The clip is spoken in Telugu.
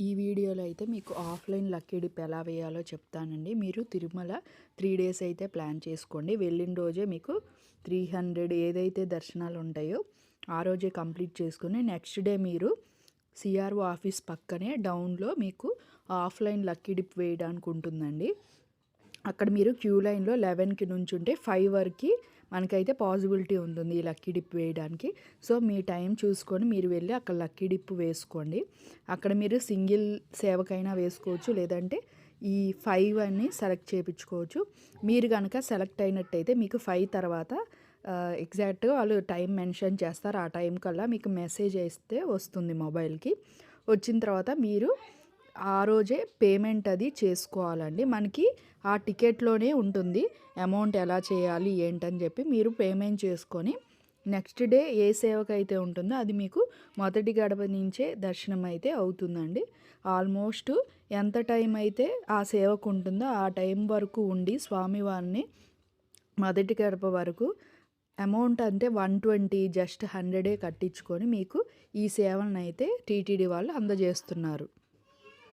ఈ వీడియోలో అయితే మీకు ఆఫ్లైన్ లక్కీ డిప్ ఎలా వేయాలో చెప్తానండి. మీరు తిరుమల 3 డేస్ అయితే ప్లాన్ చేసుకోండి. వెళ్ళిన రోజే మీకు 300 ఏదైతే దర్శనాలు ఉంటాయో ఆ రోజే కంప్లీట్ చేసుకుని నెక్స్ట్ డే మీరు సిఆర్ఓ ఆఫీస్ పక్కనే డౌన్లో మీకు ఆఫ్లైన్ లక్కీ డిప్ వేయడానికి ఉంటుందండి. అక్కడ మీరు క్యూ లైన్లో 11కి నుంచుంటే 5 వరకు మనకైతే పాసిబిలిటీ ఉంటుంది ఈ లక్కీ డిప్ వేయడానికి. సో మీ టైం చూసుకొని మీరు వెళ్ళి అక్కడ లక్కీ డిప్ వేసుకోండి. అక్కడ మీరు సింగిల్ సేవకైనా వేసుకోవచ్చు, లేదంటే ఈ 5 అని సెలెక్ట్ చేయించుకోవచ్చు. మీరు కనుక సెలెక్ట్ అయినట్టయితే మీకు 5 తర్వాత ఎగ్జాక్ట్గా వాళ్ళు టైం మెన్షన్ చేస్తారు. ఆ టైం కల్లా మీకు మెసేజ్ వేస్తే వస్తుంది మొబైల్కి. వచ్చిన తర్వాత మీరు ఆ రోజే పేమెంట్ అది చేసుకోవాలండి. మనకి ఆ టికెట్లోనే ఉంటుంది అమౌంట్ ఎలా చేయాలి ఏంటని చెప్పి. మీరు పేమెంట్ చేసుకొని నెక్స్ట్ డే ఏ సేవకైతే ఉంటుందో అది మీకు మొదటి గడప నుంచే దర్శనం అయితే అవుతుందండి. ఆల్మోస్ట్ ఎంత టైం అయితే ఆ సేవకు ఉంటుందో ఆ టైం వరకు ఉండి స్వామివారిని మొదటి గడప వరకు అమౌంట్ అంటే 120 జస్ట్ 100 కట్టించుకొని మీకు ఈ సేవలను అయితే టీటీడీ వాళ్ళు అందజేస్తున్నారు.